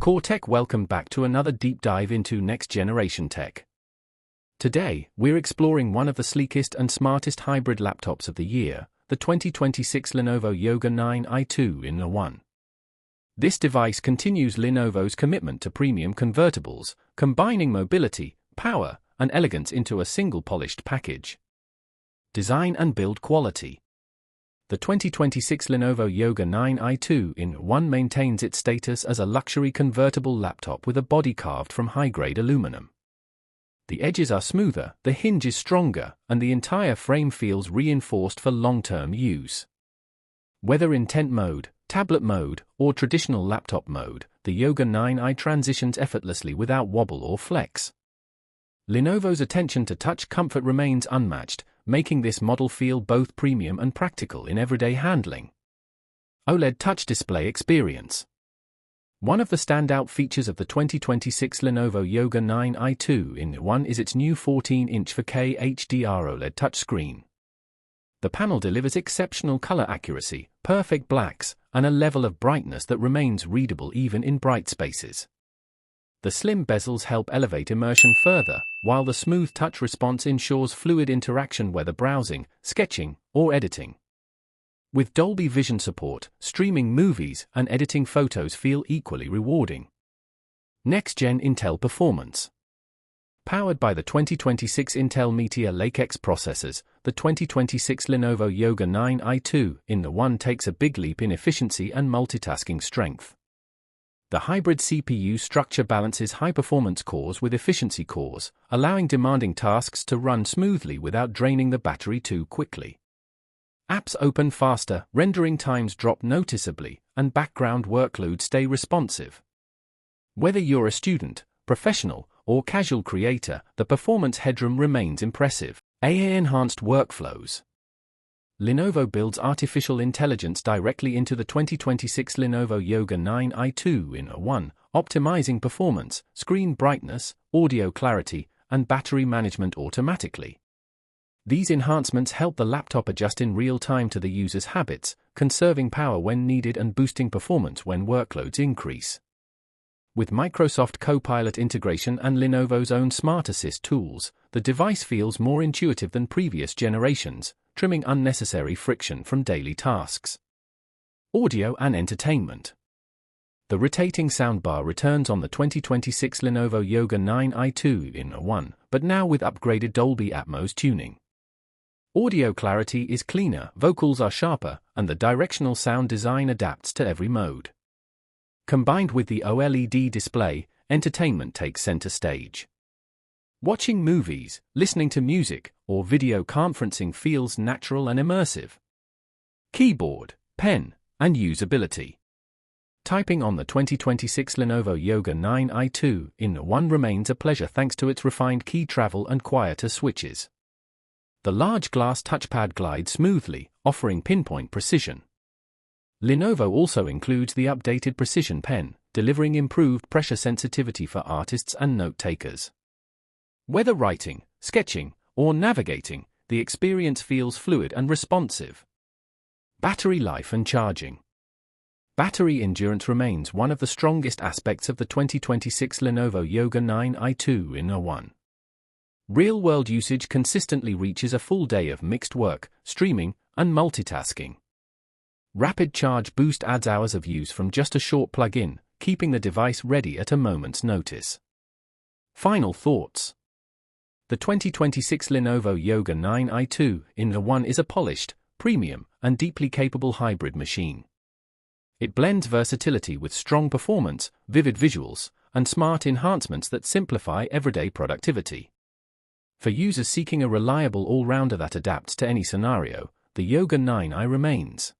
Core Tech, welcome back to another deep dive into next-generation tech. Today, we're exploring one of the sleekest and smartest hybrid laptops of the year, the 2026 Lenovo Yoga 9i2 in one. This device continues Lenovo's commitment to premium convertibles, combining mobility, power, and elegance into a single polished package. Design and build quality. The 2026 Lenovo Yoga 9i2 in one maintains its status as a luxury convertible laptop with a body carved from high-grade aluminum. The edges are smoother, the hinge is stronger, and the entire frame feels reinforced for long-term use. Whether in tent mode, tablet mode, or traditional laptop mode, the Yoga 9i transitions effortlessly without wobble or flex. Lenovo's attention to touch comfort remains unmatched, making this model feel both premium and practical in everyday handling. OLED touch display experience. One of the standout features of the 2026 Lenovo Yoga 9i2 in one is its new 14-inch 4K HDR OLED touchscreen. The panel delivers exceptional color accuracy, perfect blacks, and a level of brightness that remains readable even in bright spaces. The slim bezels help elevate immersion further, while the smooth touch response ensures fluid interaction whether browsing, sketching, or editing. With Dolby Vision support, streaming movies and editing photos feel equally rewarding. Next-gen Intel performance. Powered by the 2026 Intel Meteor Lake-X processors, the 2026 Lenovo Yoga 9i2 in one takes a big leap in efficiency and multitasking strength. The hybrid CPU structure balances high-performance cores with efficiency cores, allowing demanding tasks to run smoothly without draining the battery too quickly. Apps open faster, rendering times drop noticeably, and background workloads stay responsive. Whether you're a student, professional, or casual creator, the performance headroom remains impressive. AI-enhanced workflows. Lenovo builds artificial intelligence directly into the 2026 Lenovo Yoga 9i2 in one, optimizing performance, screen brightness, audio clarity, and battery management automatically. These enhancements help the laptop adjust in real time to the user's habits, conserving power when needed and boosting performance when workloads increase. With Microsoft Copilot integration and Lenovo's own Smart Assist tools, the device feels more intuitive than previous generations, trimming unnecessary friction from daily tasks. Audio and entertainment. The rotating soundbar returns on the 2026 Lenovo Yoga 9i2 in one, but now with upgraded Dolby Atmos tuning. Audio clarity is cleaner, vocals are sharper, and the directional sound design adapts to every mode. Combined with the OLED display, entertainment takes center stage. Watching movies, listening to music, or video conferencing feels natural and immersive. Keyboard, pen, and usability. Typing on the 2026 Lenovo Yoga 9i2 in one remains a pleasure thanks to its refined key travel and quieter switches. The large glass touchpad glides smoothly, offering pinpoint precision. Lenovo also includes the updated Precision Pen, delivering improved pressure sensitivity for artists and note-takers. Whether writing, sketching, or navigating, the experience feels fluid and responsive. Battery life and charging. Battery endurance remains one of the strongest aspects of the 2026 Lenovo Yoga 9i2 in one. Real-world usage consistently reaches a full day of mixed work, streaming, and multitasking. Rapid Charge Boost adds hours of use from just a short plug-in, keeping the device ready at a moment's notice. Final thoughts. The 2026 Lenovo Yoga 9i2 in one is a polished, premium, and deeply capable hybrid machine. It blends versatility with strong performance, vivid visuals, and smart enhancements that simplify everyday productivity. For users seeking a reliable all-rounder that adapts to any scenario, the Yoga 9i remains